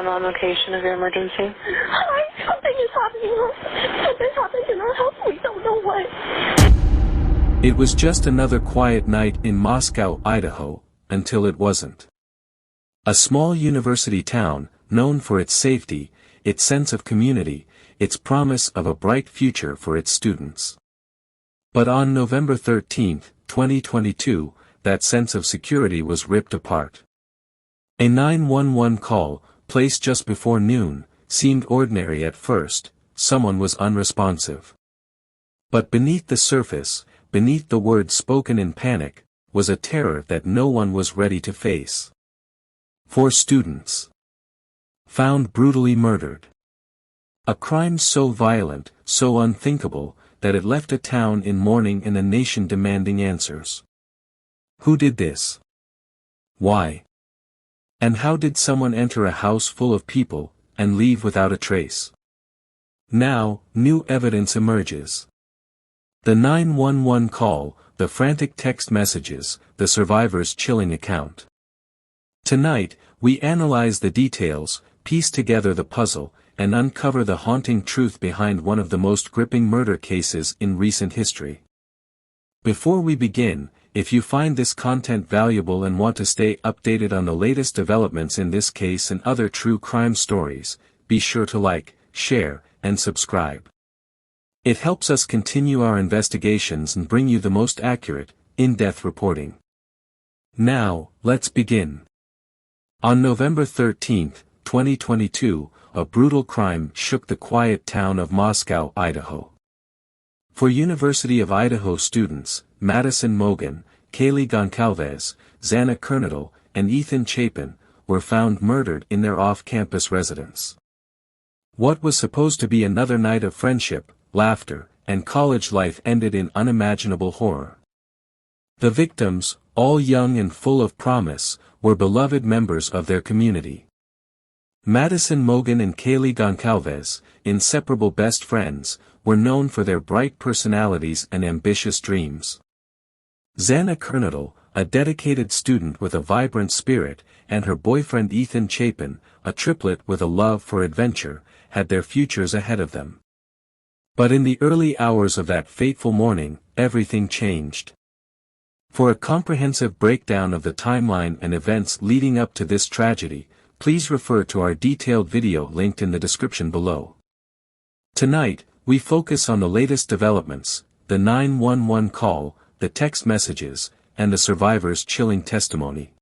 on the location of your emergency? Something is happening. Something happened in our house. We don't know what. It was just another quiet night in Moscow, Idaho, until it wasn't. A small university town, known for its safety, its sense of community, its promise of a bright future for its students. But on November 13, 2022, that sense of security was ripped apart. A 911 call, placed just before noon, seemed ordinary at first. Someone was unresponsive. But beneath the surface, beneath the words spoken in panic, was a terror that no one was ready to face. 4 students found brutally murdered. A crime so violent, so unthinkable, that it left a town in mourning and a nation demanding answers. Who did this? Why? And how did someone enter a house full of people, and leave without a trace? Now, new evidence emerges. The 911 call, the frantic text messages, the survivor's chilling account. Tonight, we analyze the details, piece together the puzzle, and uncover the haunting truth behind one of the most gripping murder cases in recent history. Before we begin, if you find this content valuable and want to stay updated on the latest developments in this case and other true crime stories, be sure to like, share, and subscribe. It helps us continue our investigations and bring you the most accurate, in-depth reporting. Now, let's begin. On November 13, 2022, a brutal crime shook the quiet town of Moscow, Idaho. 4 University of Idaho students, Maddie Mogan, Emily Goncalves, Zanna Goncalves, and Ethan Chapin, were found murdered in their off-campus residence. What was supposed to be another night of friendship, laughter, and college life ended in unimaginable horror. The victims, all young and full of promise, were beloved members of their community. Maddie Mogan and Emily Kotal, inseparable best friends, were known for their bright personalities and ambitious dreams. Zanna Goncalves, a dedicated student with a vibrant spirit, and her boyfriend Ethan Chapin, a triplet with a love for adventure, had their futures ahead of them. But in the early hours of that fateful morning, everything changed. For a comprehensive breakdown of the timeline and events leading up to this tragedy, please refer to our detailed video linked in the description below. Tonight, we focus on the latest developments, the 911 call, the text messages, and the survivor's chilling testimony.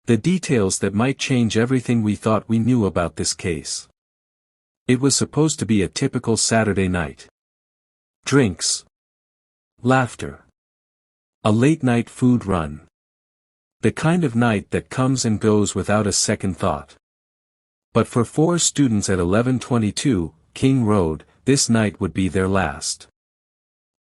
The details that might change everything we thought we knew about this case. It was supposed to be a typical Saturday night. Drinks. Laughter. A late-night food run. The kind of night that comes and goes without a second thought. But for 4 students at 1122 King Road, this night would be their last.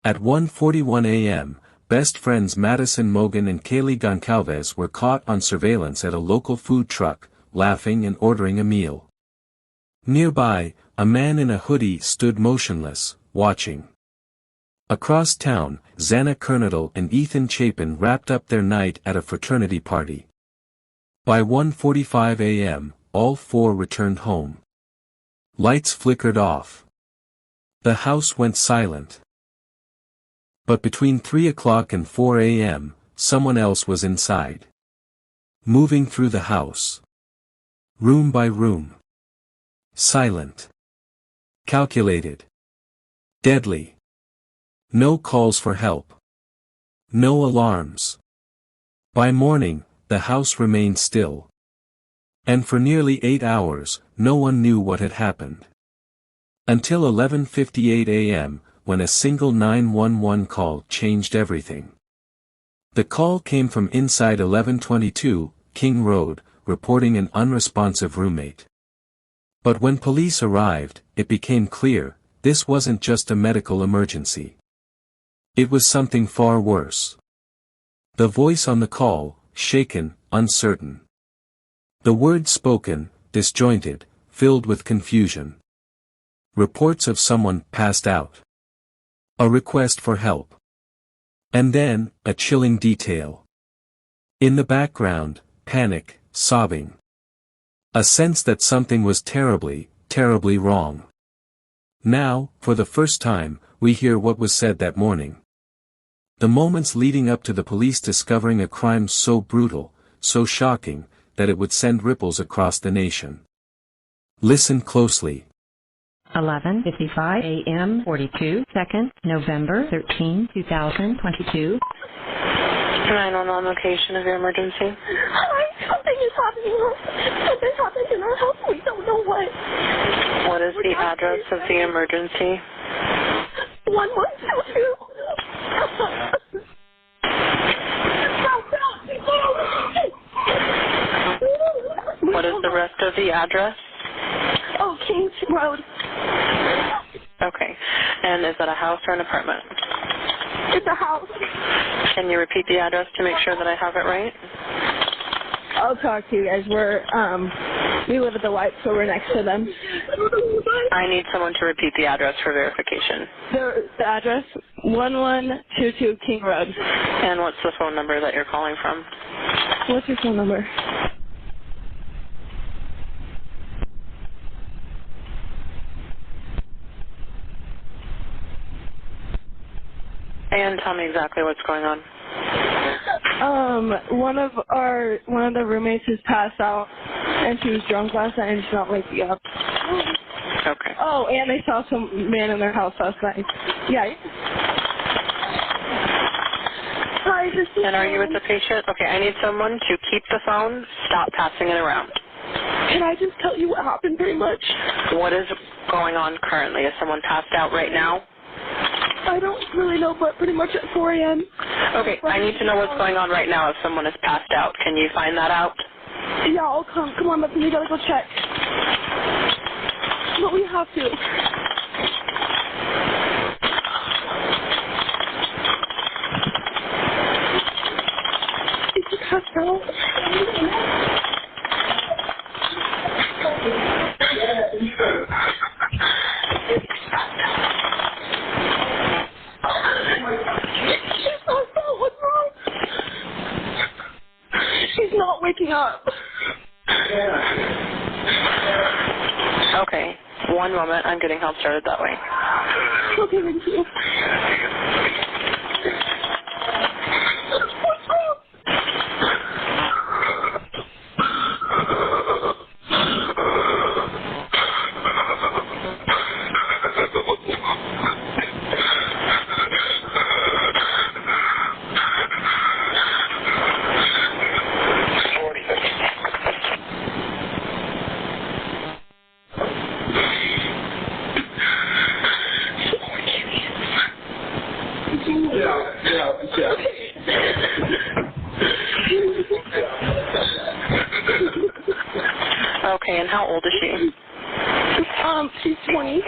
At 1:41 a.m., best friends Maddie Mogan and Emily Kotal were caught on surveillance at a local food truck, laughing and ordering a meal. Nearby, a man in a hoodie stood motionless, watching. Across town, Zanna Goncalves and Ethan Chapin wrapped up their night at a fraternity party. By 1:45 a.m., all 4 returned home. Lights flickered off. The house went silent. But between 3 o'clock and 4 a.m., someone else was inside. Moving through the house. Room by room. Silent. Calculated. Deadly. No calls for help. No alarms. By morning, the house remained still. And for nearly 8 hours, no one knew what had happened. Until 11:58 a.m., when a single 911 call changed everything. The call came from inside 1122 King Road, reporting an unresponsive roommate. But when police arrived, it became clear, this wasn't just a medical emergency. It was something far worse. The voice on the call, shaken, uncertain. The words spoken, disjointed, filled with confusion. Reports of someone passed out. A request for help. And then, a chilling detail. In the background, panic, sobbing. A sense that something was terribly, terribly wrong. Now, for the first time, we hear what was said that morning. The moments leading up to the police discovering a crime so brutal, so shocking, that it would send ripples across the nation. Listen closely. 11:55 a.m. 42 seconds, November 13, 2022. 911 location of your emergency. Hi, something is happening. Something happened in our house. We don't know what. What is the address of the emergency? 1122. What is the rest of the address? Oh, Kings Road. Okay. And is that a house or an apartment? It's a house. Can you repeat the address to make sure that I have it right? I'll talk to you guys. We live at the White, so we're next to them. I need someone to repeat the address for verification. The address, 1122 King Road. And what's the phone number that you're calling from? What's your phone number? And tell me exactly what's going on. One of the roommates has passed out, and she was drunk last night, and she's not waking up. Okay. Oh, and they saw some man in their house last night. Yeah. Hi, this is. And are you with the patient? Okay, I need someone to keep the phone, stop passing it around. Can I just tell you what happened pretty much? What is going on currently? Is someone passed out right now? I don't really know, but pretty much at 4 a.m. Okay, I need to know what's going on right now if someone is passed out. Can you find that out? Yeah, I'll come. Come on, but we gotta go check. But we have to. Is he passed out? She's not waking up. Okay, one moment. I'm getting help started that way. Okay, thank you. What's wrong? Okay, and how old is she? She's 20.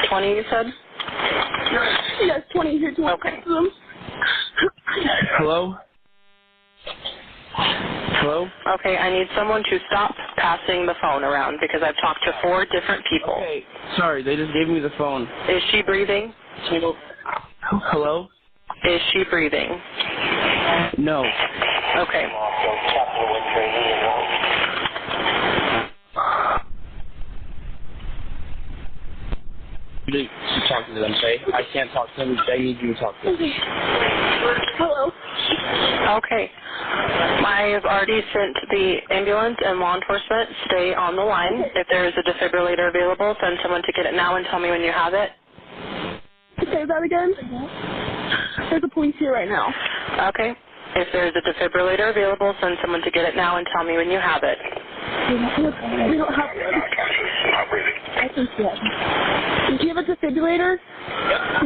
20, you said? Yes, 20 here, 20. Okay. Hello? Hello? Okay, I need someone to stop passing the phone around because I've talked to 4 different people. Okay, sorry, they just gave me the phone. Is she breathing? Hello? Is she breathing? No. Okay. You need to talk to them, okay? I can't talk to them. They need you to talk to them. Hello. Okay. I have already sent the ambulance and law enforcement. Stay on the line. If there is a defibrillator available, send someone to get it now and tell me when you have it. Say that again? There's a police here right now. Okay. If there is a defibrillator available, send someone to get it now and tell me when you have it. We don't have one. I think yes. Do you have a defibrillator?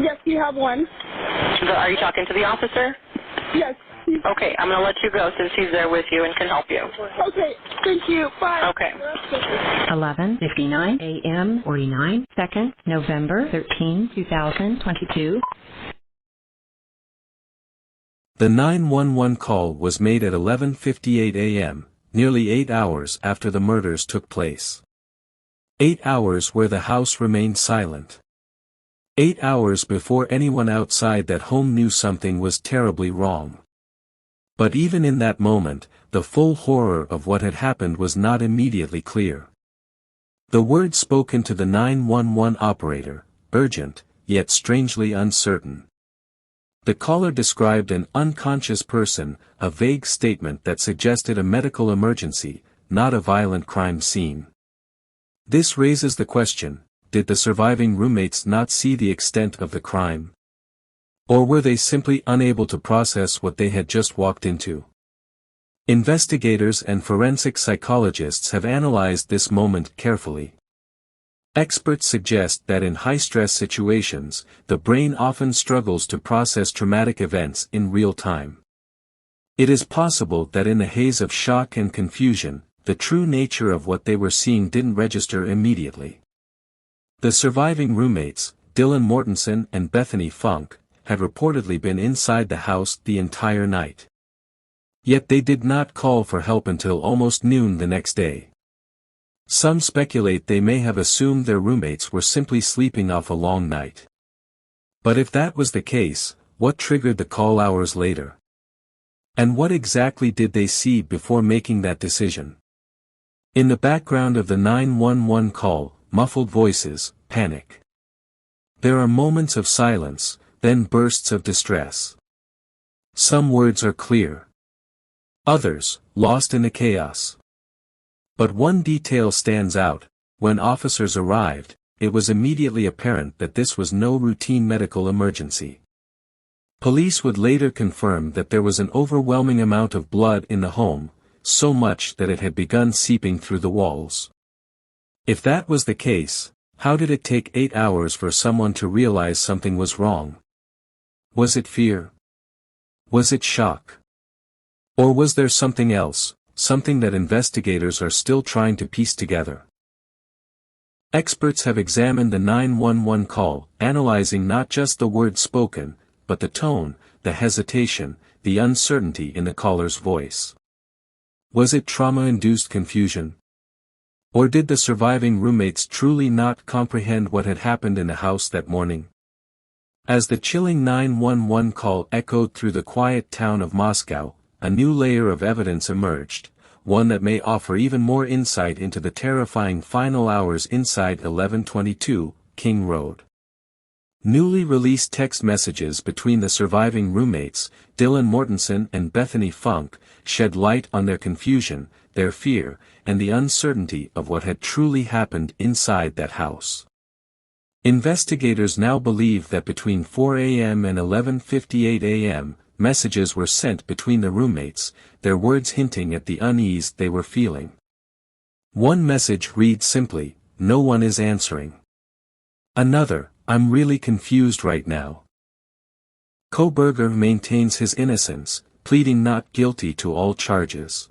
Yes, you have one. Are you talking to the officer? Yes. Okay, I'm going to let you go since he's there with you and can help you. Okay, thank you. Bye. Okay. 11:59 a.m. 49 seconds, November 13, 2022. The 911 call was made at 11:58 a.m., nearly 8 hours after the murders took place. 8 hours where the house remained silent. 8 hours before anyone outside that home knew something was terribly wrong. But even in that moment, the full horror of what had happened was not immediately clear. The words spoken to the 911 operator, urgent, yet strangely uncertain. The caller described an unconscious person, a vague statement that suggested a medical emergency, not a violent crime scene. This raises the question, did the surviving roommates not see the extent of the crime? Or were they simply unable to process what they had just walked into? Investigators and forensic psychologists have analyzed this moment carefully. Experts suggest that in high-stress situations, the brain often struggles to process traumatic events in real time. It is possible that in the haze of shock and confusion, the true nature of what they were seeing didn't register immediately. The surviving roommates, Dylan Mortensen and Bethany Funk, had reportedly been inside the house the entire night. Yet they did not call for help until almost noon the next day. Some speculate they may have assumed their roommates were simply sleeping off a long night. But if that was the case, what triggered the call hours later? And what exactly did they see before making that decision? In the background of the 911 call, muffled voices, panic. There are moments of silence, then bursts of distress. Some words are clear. Others, lost in the chaos. But one detail stands out: when officers arrived, it was immediately apparent that this was no routine medical emergency. Police would later confirm that there was an overwhelming amount of blood in the home, so much that it had begun seeping through the walls. If that was the case, how did it take 8 hours for someone to realize something was wrong? Was it fear? Was it shock? Or was there something else, something that investigators are still trying to piece together? Experts have examined the 911 call, analyzing not just the words spoken, but the tone, the hesitation, the uncertainty in the caller's voice. Was it trauma-induced confusion? Or did the surviving roommates truly not comprehend what had happened in the house that morning? As the chilling 911 call echoed through the quiet town of Moscow, a new layer of evidence emerged, one that may offer even more insight into the terrifying final hours inside 1122 King Road. Newly released text messages between the surviving roommates, Dylan Mortensen and Bethany Funk, shed light on their confusion, their fear, and the uncertainty of what had truly happened inside that house. Investigators now believe that between 4 a.m. and 11:58 a.m., messages were sent between the roommates, their words hinting at the unease they were feeling. One message reads simply, "No one is answering." Another, "I'm really confused right now." Kohberger maintains his innocence, pleading not guilty to all charges.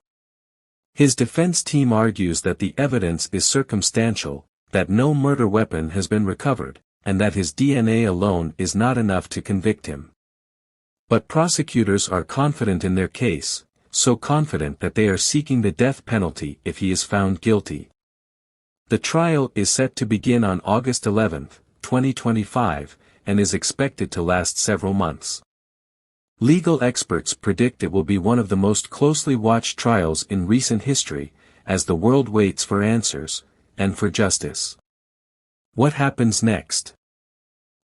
His defense team argues that the evidence is circumstantial, that no murder weapon has been recovered, and that his DNA alone is not enough to convict him. But prosecutors are confident in their case, so confident that they are seeking the death penalty if he is found guilty. The trial is set to begin on August 11, 2025, and is expected to last several months. Legal experts predict it will be one of the most closely watched trials in recent history, as the world waits for answers, and for justice. What happens next?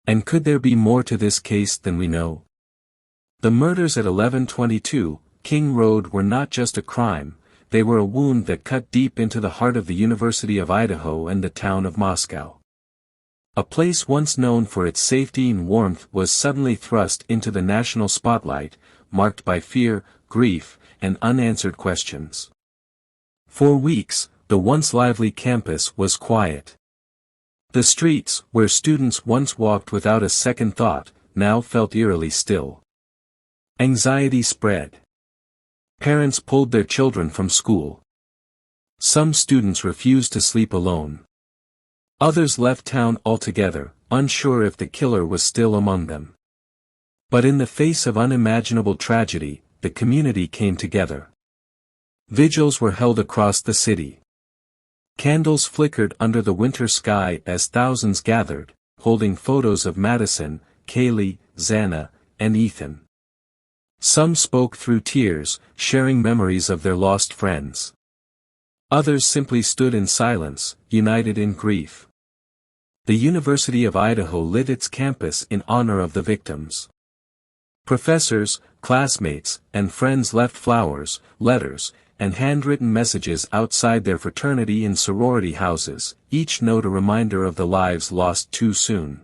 And could there be more to this case than we know? The murders at 1122 King Road were not just a crime, they were a wound that cut deep into the heart of the University of Idaho and the town of Moscow. A place once known for its safety and warmth was suddenly thrust into the national spotlight, marked by fear, grief, and unanswered questions. For weeks, the once lively campus was quiet. The streets, where students once walked without a second thought, now felt eerily still. Anxiety spread. Parents pulled their children from school. Some students refused to sleep alone. Others left town altogether, unsure if the killer was still among them. But in the face of unimaginable tragedy, the community came together. Vigils were held across the city. Candles flickered under the winter sky as thousands gathered, holding photos of Madison, Kaylee, Zanna, and Ethan. Some spoke through tears, sharing memories of their lost friends. Others simply stood in silence, united in grief. The University of Idaho lit its campus in honor of the victims. Professors, classmates, and friends left flowers, letters, and handwritten messages outside their fraternity and sorority houses, each note a reminder of the lives lost too soon.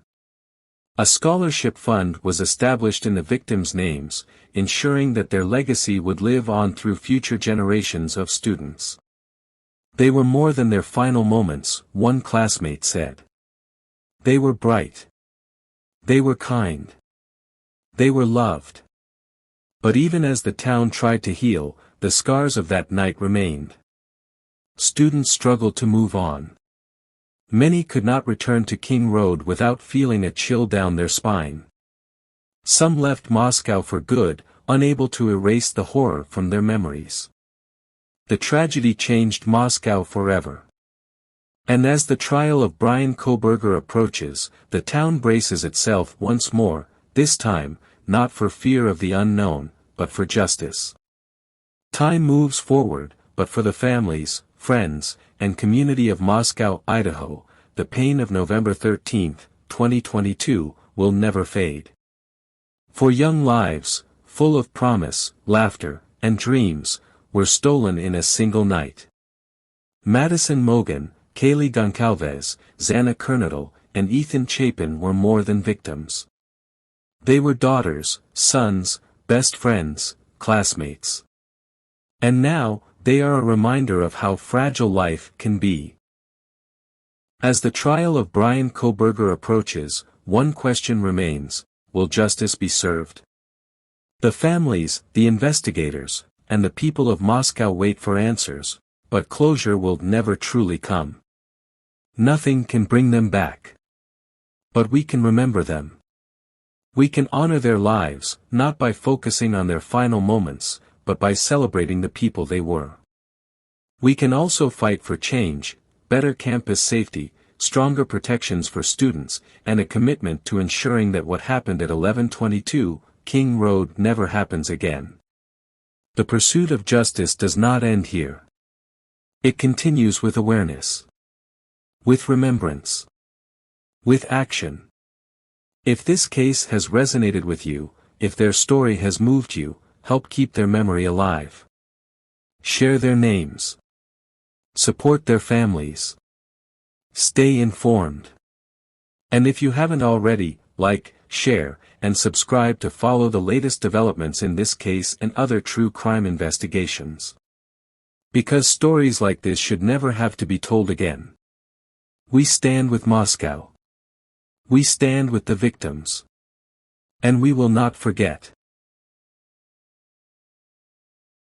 A scholarship fund was established in the victims' names, ensuring that their legacy would live on through future generations of students. They were more than their final moments, one classmate said. They were bright. They were kind. They were loved. But even as the town tried to heal, the scars of that night remained. Students struggled to move on. Many could not return to King Road without feeling a chill down their spine. Some left Moscow for good, unable to erase the horror from their memories. The tragedy changed Moscow forever. And as the trial of Brian Kohberger approaches, the town braces itself once more, this time, not for fear of the unknown, but for justice. Time moves forward, but for the families, friends, and community of Moscow, Idaho, the pain of November 13, 2022, will never fade. For young lives, full of promise, laughter, and dreams, were stolen in a single night. Maddie Mogan, Emily Goncalves, Zanna Goncalves, and Ethan Chapin were more than victims. They were daughters, sons, best friends, classmates. And now, they are a reminder of how fragile life can be. As the trial of Brian Koberger approaches, one question remains: will justice be served? The families, the investigators, and the people of Moscow wait for answers, but closure will never truly come. Nothing can bring them back. But we can remember them. We can honor their lives, not by focusing on their final moments, but by celebrating the people they were. We can also fight for change, better campus safety, stronger protections for students, and a commitment to ensuring that what happened at 1122 King Road never happens again. The pursuit of justice does not end here. It continues with awareness. With remembrance. With action. If this case has resonated with you, if their story has moved you, help keep their memory alive. Share their names. Support their families. Stay informed. And if you haven't already, like, share, and subscribe to follow the latest developments in this case and other true crime investigations. Because stories like this should never have to be told again. We stand with Moscow. We stand with the victims. And we will not forget.